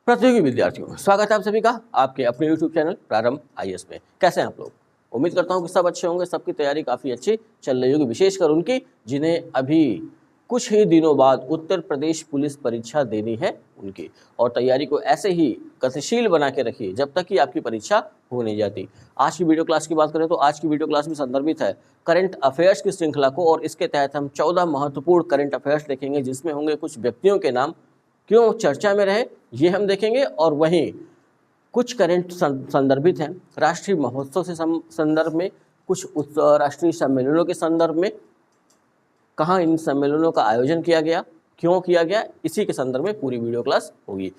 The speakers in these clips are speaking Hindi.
प्रतियोगी विद्यार्थियों, स्वागत है आप सभी का आपके अपने YouTube चैनल प्रारंभ आईएएस में। कैसे हैं आप लोग? उम्मीद करता हूं कि सब अच्छे होंगे, सबकी तैयारी काफ़ी अच्छी चल रही होगी, विशेषकर उनकी जिन्हें अभी कुछ ही दिनों बाद उत्तर प्रदेश पुलिस परीक्षा देनी है उनकी। और तैयारी को ऐसे ही गतिशील बना के रखिए जब तक कि आपकी परीक्षा हो नहीं जाती। आज की वीडियो क्लास की बात करें तो आज की वीडियो क्लास में संदर्भित है करंट अफेयर्स की श्रृंखला को, और इसके तहत हम 14 महत्वपूर्ण करंट अफेयर्स देखेंगे जिसमें होंगे कुछ व्यक्तियों के नाम क्यों चर्चा में रहे ये हम देखेंगे, और वहीं कुछ करंट संदर्भित हैं राष्ट्रीय महोत्सव से संदर्भ में, कुछ राष्ट्रीय सम्मेलनों के संदर्भ में, कहाँ इन सम्मेलनों का आयोजन किया गया, क्यों किया गया, इसी के संदर्भ में पूरी वीडियो क्लास होगी।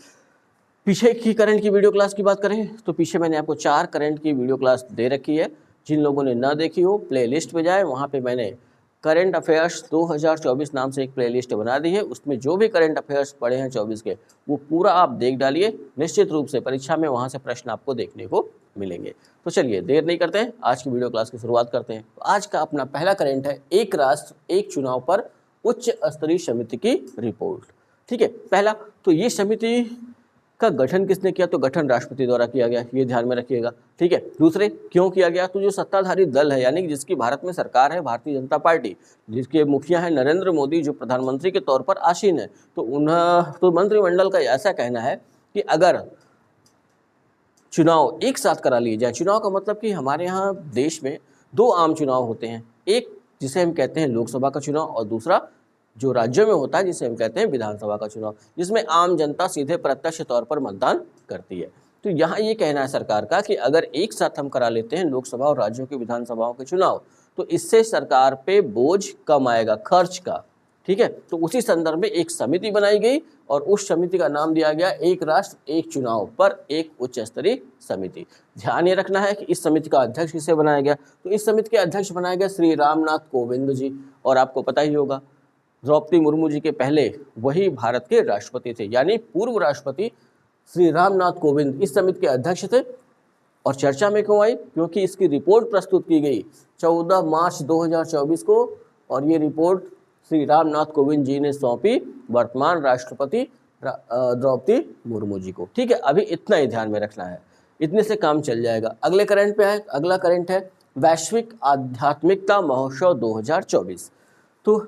पीछे की करंट की वीडियो क्लास की बात करें तो पीछे मैंने आपको 4 करंट की वीडियो क्लास दे रखी है। जिन लोगों ने ना देखी हो प्लेलिस्ट पे जाए, वहाँ पे मैंने करंट अफेयर्स 2024 नाम से एक प्लेलिस्ट बना दी है। उसमें जो भी करंट अफेयर्स पढ़े हैं 24 के वो पूरा आप देख डालिए। निश्चित रूप से परीक्षा में वहाँ से प्रश्न आपको देखने को मिलेंगे। तो चलिए देर नहीं करते हैं, आज की वीडियो क्लास की शुरुआत करते हैं। तो आज का अपना पहला करंट है एक राष्ट्र एक चुनाव पर उच्च स्तरीय समिति की रिपोर्ट। ठीक है, पहला तो ये समिति का गठन किसने किया, तो गठन राष्ट्रपति द्वारा किया गया, ये ध्यान में रखिएगा। ठीक है, दूसरे क्यों किया गया, तो जो सत्ताधारी दल है यानी कि जिसकी भारत में सरकार है भारतीय जनता पार्टी, जिसके मुखिया है नरेंद्र मोदी जो प्रधानमंत्री के तौर पर आसीन है, तो मंत्रिमंडल का ऐसा कहना है कि अगर चुनाव एक साथ करा लिए जाए, चुनाव का मतलब कि हमारे यहाँ देश में 2 आम चुनाव होते हैं, एक जिसे हम कहते हैं लोकसभा का चुनाव और दूसरा जो राज्यों में होता है जिसे हम कहते हैं विधानसभा का चुनाव, जिसमें आम जनता सीधे प्रत्यक्ष तौर पर मतदान करती है। तो यहाँ ये कहना है सरकार का कि अगर एक साथ हम करा लेते हैं लोकसभा और राज्यों की विधानसभाओं के चुनाव तो इससे सरकार पे बोझ कम आएगा खर्च का। ठीक है, तो उसी संदर्भ में एक समिति बनाई गई और उस समिति का नाम दिया गया एक राष्ट्र एक चुनाव पर एक उच्च स्तरीय समिति। ध्यान ये रखना है कि इस समिति का अध्यक्ष किसे बनाया गया, तो इस समिति के अध्यक्ष बनाए गए श्री रामनाथ कोविंद जी। और आपको पता ही होगा द्रौपदी मुर्मू जी के पहले वही भारत के राष्ट्रपति थे, यानी पूर्व राष्ट्रपति श्री रामनाथ कोविंद इस समिति के अध्यक्ष थे। और चर्चा में क्यों आई, क्योंकि इसकी रिपोर्ट प्रस्तुत की गई 14 मार्च 2024 को, और ये रिपोर्ट श्री रामनाथ कोविंद जी ने सौंपी वर्तमान राष्ट्रपति द्रौपदी मुर्मू जी को। ठीक है, अभी इतना ही ध्यान में रखना है, इतने से काम चल जाएगा। अगले करंट पे है, अगला करंट है वैश्विक आध्यात्मिकता महोत्सव 2024। तो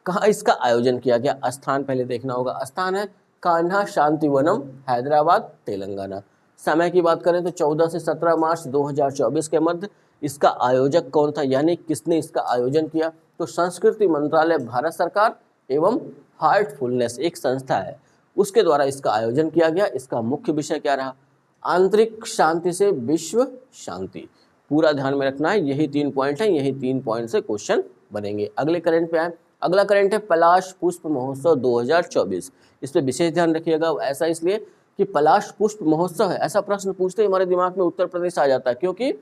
कहाँ इसका आयोजन किया गया, स्थान पहले देखना होगा। स्थान है कान्हा शांतिवनम हैदराबाद तेलंगाना। समय की बात करें तो 14 से 17 मार्च 2024 के मध्य। इसका आयोजक कौन था, यानी किसने इसका आयोजन किया, तो संस्कृति मंत्रालय भारत सरकार एवं हार्टफुलनेस एक संस्था है उसके द्वारा इसका आयोजन किया गया। इसका मुख्य विषय क्या रहा, आंतरिक शांति से विश्व शांति। पूरा ध्यान में रखना है, यही 3 पॉइंट हैं, यही 3 पॉइंट से क्वेश्चन बनेंगे। अगले करंट पे आए, अगला करंट है पलाश पुष्प महोत्सव 2024। इस पर विशेष ध्यान रखिएगा। ऐसा इसलिए कि पलाश पुष्प महोत्सव है, ऐसा प्रश्न पूछते ही हमारे दिमाग में उत्तर प्रदेश आ जाता है, क्योंकि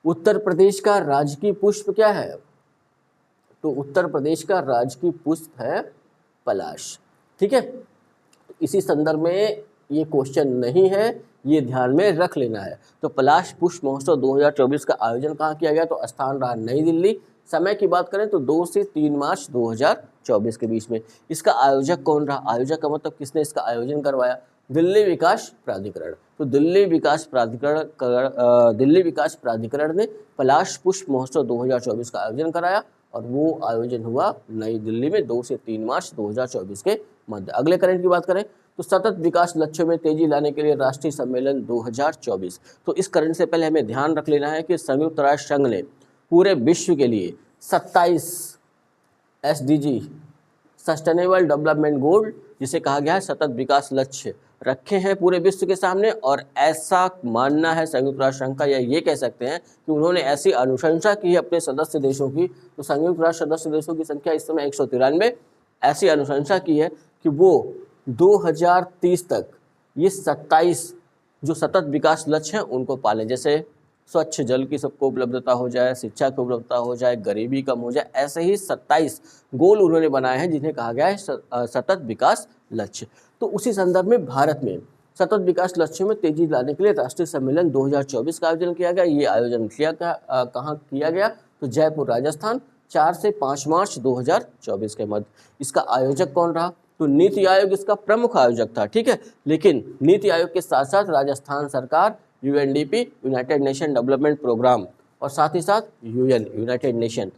उत्तर प्रदेश का राजकीय पुष्प क्या है, तो उत्तर प्रदेश का राजकीय पुष्प है पलाश। ठीक है, इसी संदर्भ में ये क्वेश्चन नहीं है, ये ध्यान में रख लेना है। तो पलाश पुष्प महोत्सव 2024 का आयोजन कहाँ किया गया, तो स्थान रहा नई दिल्ली। समय की बात करें तो 2 से 3 मार्च 2024 के बीच में। इसका आयोजक कौन रहा, आयोजक का मतलब किसने इसका आयोजन करवाया, दिल्ली विकास प्राधिकरण। तो दिल्ली विकास प्राधिकरण ने पलाश पुष्प महोत्सव 2024 का आयोजन कराया और वो आयोजन हुआ नई दिल्ली में 2 से 3 मार्च 2024 के मध्य। अगले करंट की बात करें तो सतत विकास लक्ष्यों में तेजी लाने के लिए राष्ट्रीय सम्मेलन 2024। तो इस करंट से पहले हमें ध्यान रख लेना है कि संयुक्त राष्ट्र संघ ने पूरे विश्व के लिए 27 SDG सस्टेनेबल डेवलपमेंट गोल जिसे कहा गया है सतत विकास लक्ष्य रखे हैं पूरे विश्व के सामने। और ऐसा मानना है संयुक्त राष्ट्र संघ का, या ये कह सकते हैं कि उन्होंने ऐसी अनुशंसा की है अपने सदस्य देशों की। तो संयुक्त राष्ट्र सदस्य देशों की संख्या इस समय 193। ऐसी अनुशंसा की है कि वो 2030 तक ये 27 जो सतत विकास लक्ष्य हैं उनको पालें, जैसे स्वच्छ जल की सबको उपलब्धता हो जाए, शिक्षा की उपलब्धता हो जाए, गरीबी कम हो जाए। ऐसे ही 27 गोल उन्होंने बनाए हैं जिन्हें कहा गया है सतत विकास लक्ष्य। तो उसी संदर्भ में भारत में सतत विकास लक्ष्यों में तेजी लाने के लिए राष्ट्रीय सम्मेलन 2024 का आयोजन किया गया। ये आयोजन कहाँ किया गया, तो जयपुर राजस्थान 4 से 5 मार्च 2024 के मध्य। इसका आयोजक कौन रहा, तो नीति आयोग इसका प्रमुख आयोजक था, ठीक है। लेकिन नीति आयोग के साथ साथ राजस्थान सरकार, UNDP, United Nation Development Programme, और साथ ही साथ यूएन, यूनाइटेड नेशन,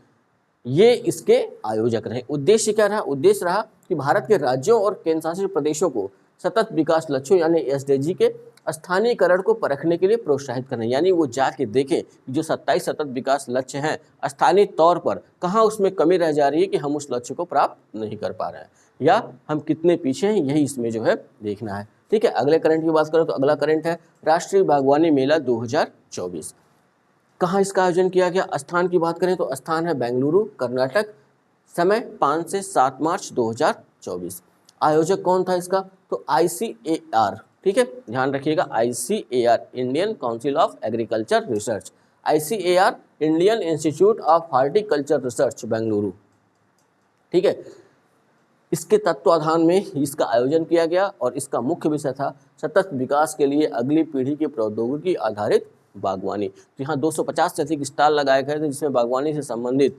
ये इसके आयोजक रहे। उद्देश्य क्या रहा? उद्देश्य रहा कि भारत के राज्यों और केंद्रशासित प्रदेशों को सतत विकास लक्ष्यों यानी एसडीजी के स्थानीयकरण को परखने के लिए प्रोत्साहित करना, यानी वो जाके देखें कि जो 27 सतत विकास लक्ष्य हैं स्थानीय तौर पर कहाँ उसमें कमी रह जा रही है कि हम उस लक्ष्य को प्राप्त नहीं कर पा रहे हैं या हम कितने पीछे हैं, यही इसमें जो है देखना है, ठीक है। अगले करंट की बात करें तो अगला करंट है राष्ट्रीय बागवानी मेला 2024। कहाँ इसका आयोजन किया गया? स्थान की बात करें तो स्थान है बेंगलुरु, कर्नाटक, समय 5 से 7 मार्च 2024। आयोजक कौन था इसका? तो ICAR, ठीक है, ध्यान रखिएगा, ICAR, Indian council of agriculture research, ICAR, Indian institute of horticulture research, Bengaluru, ठीक है। इसके तत्वाधान में इसका आयोजन किया गया और इसका मुख्य विषय था सतत विकास के लिए अगली पीढ़ी की प्रौद्योगिकी आधारित बागवानी। तो यहाँ 250 से अधिक स्टॉल लगाए गए थे जिसमें बागवानी से संबंधित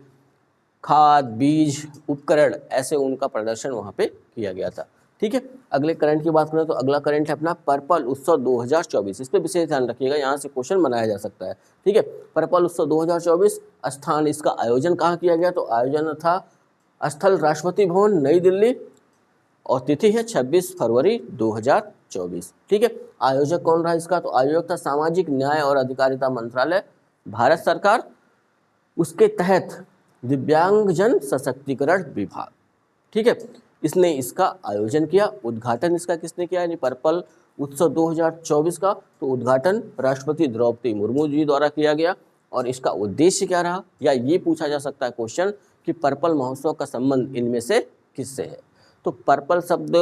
खाद, बीज, उपकरण, ऐसे उनका प्रदर्शन वहाँ पे किया गया था, ठीक है। अगले करंट की बात करें तो अगला करंट है अपना पर्पल उत्सव 2024। इस पर विशेष ध्यान रखिएगा, यहाँ से क्वेश्चन बनाया जा सकता है, ठीक है। पर्पल उत्सव 2024, स्थान इसका आयोजन कहाँ किया गया? तो आयोजन था स्थल राष्ट्रपति भवन, नई दिल्ली, और तिथि है 26 फरवरी 2024, ठीक है। आयोजक कौन रहा इसका? तो आयोजक था सामाजिक न्याय और अधिकारिता मंत्रालय, भारत सरकार, उसके तहत दिव्यांगजन सशक्तिकरण विभाग, ठीक है, इसने इसका आयोजन किया। उद्घाटन इसका किसने किया? यानी पर्पल उत्सव 2024 का तो उद्घाटन राष्ट्रपति द्रौपदी मुर्मू जी द्वारा किया गया। और इसका उद्देश्य क्या रहा, या ये पूछा जा सकता है क्वेश्चन कि पर्पल महोत्सव का संबंध इनमें से किससे है? तो पर्पल शब्द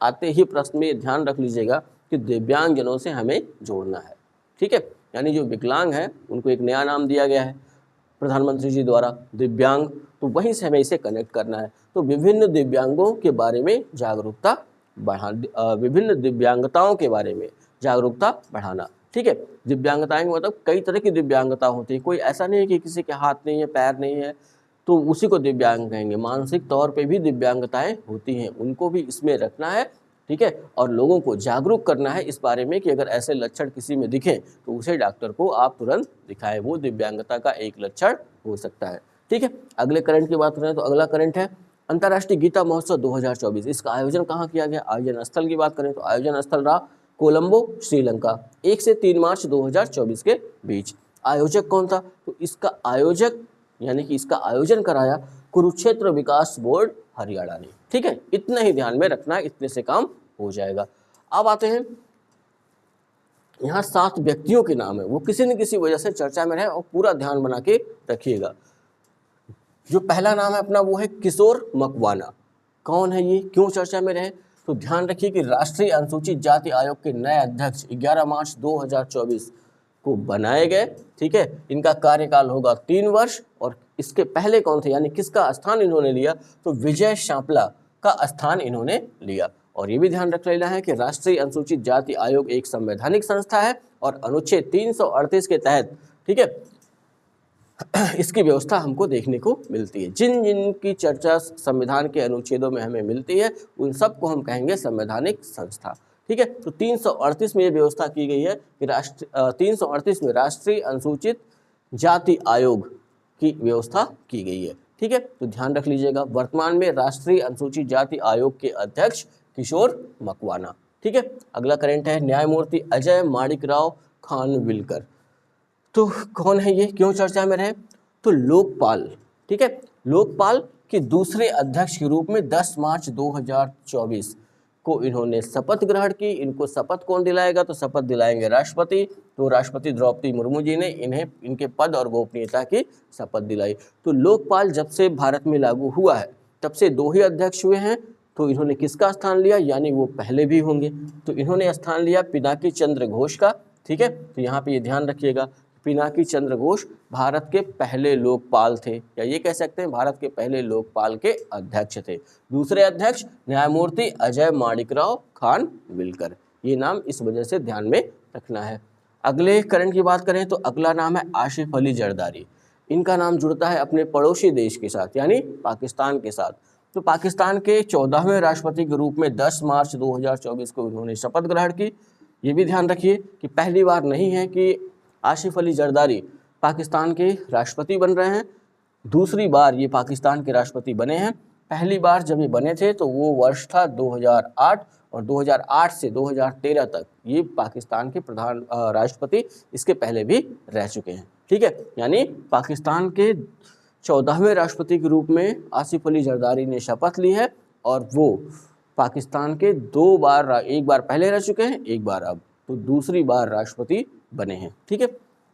आते ही प्रश्न में ध्यान रख लीजिएगा कि दिव्यांगजनों से हमें जोड़ना है, ठीक है। यानी जो विकलांग है उनको एक नया नाम दिया गया है प्रधानमंत्री जी द्वारा, दिव्यांग, तो वहीं से हमें इसे कनेक्ट करना है। तो विभिन्न दिव्यांगों के बारे में जागरूकता विभिन्न दिव्यांगताओं के बारे में जागरूकता बढ़ाना, ठीक है। दिव्यांगताएं मतलब कई तरह की दिव्यांगता होती है, कोई ऐसा नहीं है कि किसी के हाथ नहीं है, पैर नहीं है तो उसी को दिव्यांग कहेंगे। मानसिक तौर पे भी दिव्यांगताएं होती हैं, उनको भी इसमें रखना है, ठीक है। और लोगों को जागरूक करना है इस बारे में कि अगर ऐसे लक्षण किसी में दिखें तो उसे डॉक्टर को आप तुरंत दिखाएं, वो दिव्यांगता का एक लक्षण हो सकता है, ठीक है। अगले करंट की बात करें तो अगला करंट है अंतर्राष्ट्रीय गीता महोत्सव 2024। इसका आयोजन कहाँ किया गया? आयोजन स्थल की बात करें तो आयोजन स्थल रहा कोलंबो, श्रीलंका, 1 से 3 मार्च 2024 के बीच। आयोजक कौन था? तो इसका आयोजक यानी कि इसका आयोजन कराया कुरुक्षेत्र विकास बोर्ड हरियाणा ने, ठीक है। इतना ही ध्यान में रखना है, इतने से काम हो जाएगा। अब आते हैं यहाँ 7 व्यक्तियों के नाम है, वो किसी न किसी वजह से चर्चा में रहे और पूरा ध्यान बना के रखिएगा। जो पहला नाम है अपना वो है किशोर मकवाना। कौन है ये, क्यों चर्चा में रहे? तो ध्यान रखिए कि राष्ट्रीय अनुसूचित जाति आयोग के नए अध्यक्ष 11 मार्च 2024 को बनाए गए, ठीक है। इनका कार्यकाल होगा 3 वर्ष। और इसके पहले कौन थे, यानी किसका स्थान इन्होंने लिया? तो विजय शांपला का स्थान इन्होंने लिया। और ये भी ध्यान रख लेना है कि राष्ट्रीय अनुसूचित जाति आयोग एक संवैधानिक संस्था है और अनुच्छेद 338 के तहत, ठीक है, इसकी व्यवस्था हमको देखने को मिलती है। जिन जिन की चर्चा संविधान के अनुच्छेदों में हमें मिलती है उन सबको हम कहेंगे संवैधानिक संस्था, ठीक है। तो 338 में ये व्यवस्था की गई है कि 338 में राष्ट्रीय अनुसूचित जाति आयोग की व्यवस्था की गई है, ठीक है। तो ध्यान रख लीजिएगा, वर्तमान में राष्ट्रीय अनुसूचित जाति आयोग के अध्यक्ष किशोर मकवाना, ठीक है। अगला करंट है न्यायमूर्ति अजय माणिकराव खानविलकर। तो कौन है ये, क्यों चर्चा में रहे? तो लोकपाल, ठीक है, लोकपाल के दूसरे अध्यक्ष के रूप में 10 मार्च 2024 को इन्होंने शपथ ग्रहण की। इनको शपथ कौन दिलाएगा? तो शपथ दिलाएंगे राष्ट्रपति। तो राष्ट्रपति द्रौपदी मुर्मू जी ने इन्हें इनके पद और गोपनीयता की शपथ दिलाई। तो लोकपाल जब से भारत में लागू हुआ है तब से 2 ही अध्यक्ष हुए हैं। तो इन्होंने किसका स्थान लिया, यानी वो पहले भी होंगे। तो इन्होंने स्थान लिया पिनाकी चंद्र घोष का, ठीक है। तो यहाँ पे ये ध्यान रखिएगा, पिनाकी चंद्र घोष भारत के पहले लोकपाल थे, या ये कह सकते हैं भारत के पहले लोकपाल के अध्यक्ष थे। दूसरे अध्यक्ष न्यायमूर्ति अजय माणिकराव खानविलकर, ये नाम इस वजह से ध्यान में रखना है। अगले करंट की बात करें तो अगला नाम है आसिफ अली जरदारी। इनका नाम जुड़ता है अपने पड़ोसी देश के साथ यानी पाकिस्तान के साथ। तो पाकिस्तान के 14वें राष्ट्रपति के रूप में 10 मार्च 2024 को उन्होंने शपथ ग्रहण की। ये भी ध्यान रखिए कि पहली बार नहीं है कि आसिफ अली जरदारी पाकिस्तान के राष्ट्रपति बन रहे हैं, दूसरी बार ये पाकिस्तान के राष्ट्रपति बने हैं। पहली बार जब ये बने थे तो वो वर्ष था 2008 और 2008 से 2013 तक ये पाकिस्तान के प्रधान राष्ट्रपति इसके पहले भी रह चुके हैं। ठीक है, यानी पाकिस्तान के 14वें राष्ट्रपति के रूप में आसिफ अली जरदारी ने शपथ ली है और वो पाकिस्तान के 2 बार, एक बार पहले रह चुके हैं, एक बार अब, तो दूसरी बार राष्ट्रपति बने हैं। ठीक है,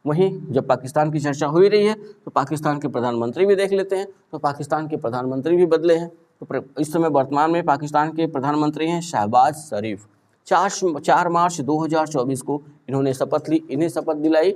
वहीं जब पाकिस्तान की चर्चा हो ही रही है तो पाकिस्तान के प्रधानमंत्री भी देख लेते हैं। तो पाकिस्तान के प्रधानमंत्री भी बदले हैं। तो इस समय वर्तमान में पाकिस्तान के प्रधानमंत्री हैं शहबाज शरीफ। 4 मार्च 2024 को इन्होंने शपथ ली, इन्हें शपथ दिलाई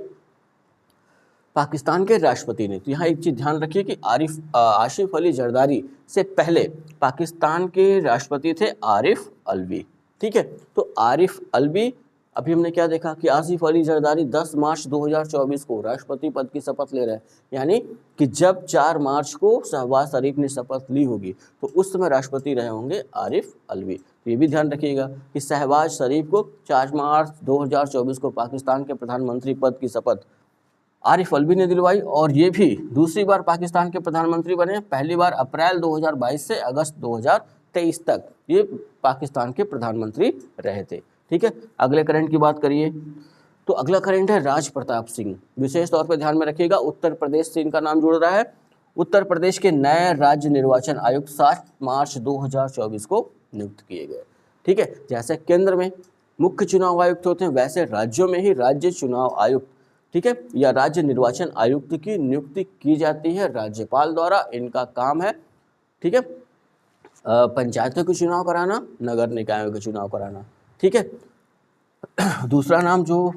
पाकिस्तान के राष्ट्रपति ने। तो यहाँ एक चीज़ ध्यान रखिए कि आसिफ अली जरदारी से पहले पाकिस्तान के राष्ट्रपति थे आरिफ अलवी। ठीक है, तो आरिफ अलवी, अभी हमने क्या देखा कि आसिफ अली जरदारी 10 मार्च 2024 को राष्ट्रपति पद की शपथ ले रहे हैं, यानी कि जब 4 मार्च को शहबाज शरीफ ने शपथ ली होगी तो उस समय राष्ट्रपति रहे होंगे आरिफ अलवी। तो ये भी ध्यान रखिएगा कि शहबाज शरीफ को 4 मार्च 2024 को पाकिस्तान के प्रधानमंत्री पद की शपथ आरिफ अलवी ने दिलवाई और ये भी दूसरी बार पाकिस्तान के प्रधानमंत्री बने। पहली बार अप्रैल 2022 से अगस्त 2023 तक ये पाकिस्तान के प्रधानमंत्री रहे थे। ठीक है, अगले करंट की बात करिए तो अगला करंट है राज प्रताप सिंह। विशेष तौर पर ध्यान में रखिएगा, उत्तर प्रदेश से इनका नाम जुड़ रहा है। उत्तर प्रदेश के नए राज्य निर्वाचन आयुक्त 7 मार्च 2024 को नियुक्त किए गए। ठीक है, जैसे केंद्र में मुख्य चुनाव आयुक्त होते हैं वैसे राज्यों में ही राज्य चुनाव आयुक्त, ठीक है, या राज्य निर्वाचन आयुक्त की नियुक्ति की जाती है राज्यपाल द्वारा। इनका काम है, ठीक है, पंचायतों के चुनाव कराना, नगर निकायों के चुनाव कराना। ठीक है, दूसरा नाम जो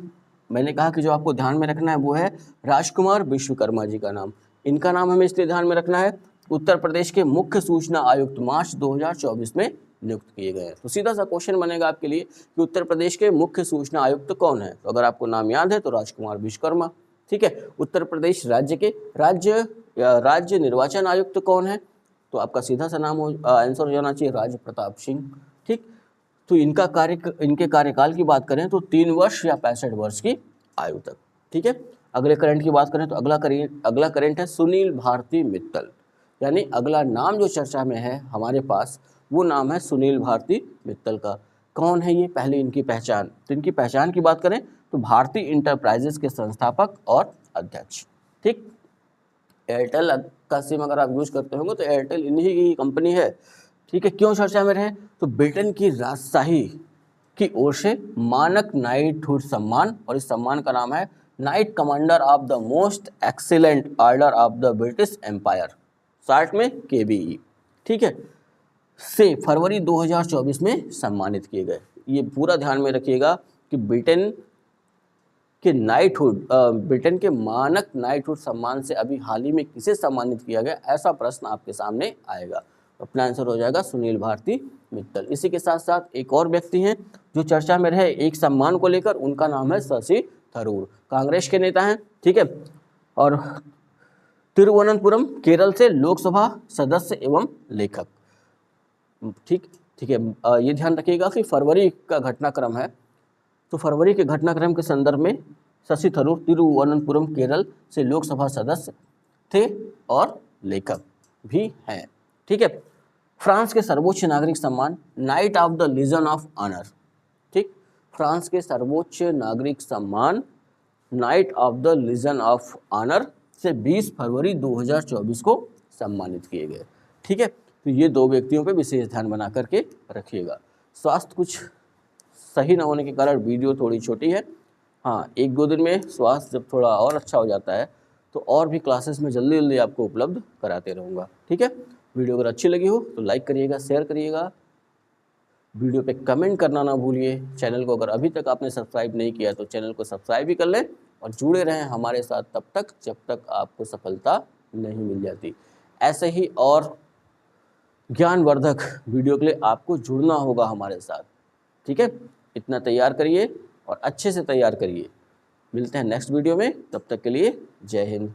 मैंने कहा कि जो आपको ध्यान में रखना है वो है राजकुमार विश्वकर्मा जी का नाम। इनका नाम हमें इसलिए ध्यान में रखना है, उत्तर प्रदेश के मुख्य सूचना आयुक्त मार्च 2024 में नियुक्त किए गए हैं। तो सीधा सा क्वेश्चन बनेगा आपके लिए कि उत्तर प्रदेश के मुख्य सूचना आयुक्त कौन है। तो अगर आपको नाम याद है तो राजकुमार विश्वकर्मा। ठीक है, उत्तर प्रदेश राज्य के राज्य निर्वाचन आयुक्त कौन है, तो आपका सीधा सा नाम आंसर हो जाना चाहिए राज प्रताप सिंह। ठीक, तो इनके कार्यकाल की बात करें तो 3 वर्ष या 65 वर्ष की आयु तक। ठीक है, अगले करंट की बात करें तो अगला करंट है सुनील भारती मित्तल। यानी अगला नाम जो चर्चा में है हमारे पास वो नाम है सुनील भारती मित्तल का। कौन है ये, पहले इनकी पहचान। तो इनकी पहचान की बात करें तो भारती इंटरप्राइजेस के संस्थापक और अध्यक्ष। ठीक, एयरटेल का सिम अगर आप यूज करते होंगे तो एयरटेल इन्हीं की कंपनी है। ठीक है, क्यों चर्चा में रहे, तो ब्रिटेन की राजशाही की ओर से मानक नाइटहुड सम्मान, और इस सम्मान का नाम है knight commander of the most excellent order of the British empire, short में KBE। ठीक है, से फरवरी 2024 में सम्मानित किए गए। ये पूरा ध्यान में रखिएगा कि ब्रिटेन के मानक नाइटहुड सम्मान से अभी हाल ही में किसे सम्मानित किया गया, ऐसा प्रश्न आपके सामने आएगा। अपना आंसर हो जाएगा सुनील भारती मित्तल। इसी के साथ साथ एक और व्यक्ति हैं जो चर्चा में रहे एक सम्मान को लेकर, उनका नाम है शशि थरूर, कांग्रेस के नेता हैं। ठीक है, और तिरुवनंतपुरम केरल से लोकसभा सदस्य एवं लेखक। ठीक है, ये ध्यान रखिएगा कि फरवरी का घटनाक्रम है, तो फरवरी के घटनाक्रम के संदर्भ में शशि थरूर तिरुवनंतपुरम केरल से लोकसभा सदस्य थे और लेखक भी हैं। ठीक है, फ्रांस के सर्वोच्च नागरिक सम्मान knight of the legion of honour. ठीक, फ्रांस के सर्वोच्च नागरिक सम्मान knight of the legion of honour से 20 फरवरी 2024 को सम्मानित किए गए। ठीक है, तो ये 2 व्यक्तियों पे विशेष ध्यान बना करके रखिएगा। स्वास्थ्य कुछ सही न होने के कारण वीडियो थोड़ी छोटी है। हाँ, 1-2 दिन में स्वास्थ्य जब थोड़ा और अच्छा हो जाता है तो और भी क्लासेस में जल्दी जल्दी आपको उपलब्ध कराते रहूँगा। ठीक है, वीडियो अगर अच्छी लगी हो तो लाइक करिएगा, शेयर करिएगा, वीडियो पे कमेंट करना ना भूलिए। चैनल को अगर अभी तक आपने सब्सक्राइब नहीं किया तो चैनल को सब्सक्राइब भी कर लें और जुड़े रहें हमारे साथ तब तक जब तक आपको सफलता नहीं मिल जाती। ऐसे ही और ज्ञानवर्धक वीडियो के लिए आपको जुड़ना होगा हमारे साथ। ठीक है, इतना तैयार करिए और अच्छे से तैयार करिए। मिलते हैं नेक्स्ट वीडियो में, तब तक के लिए जय हिंद।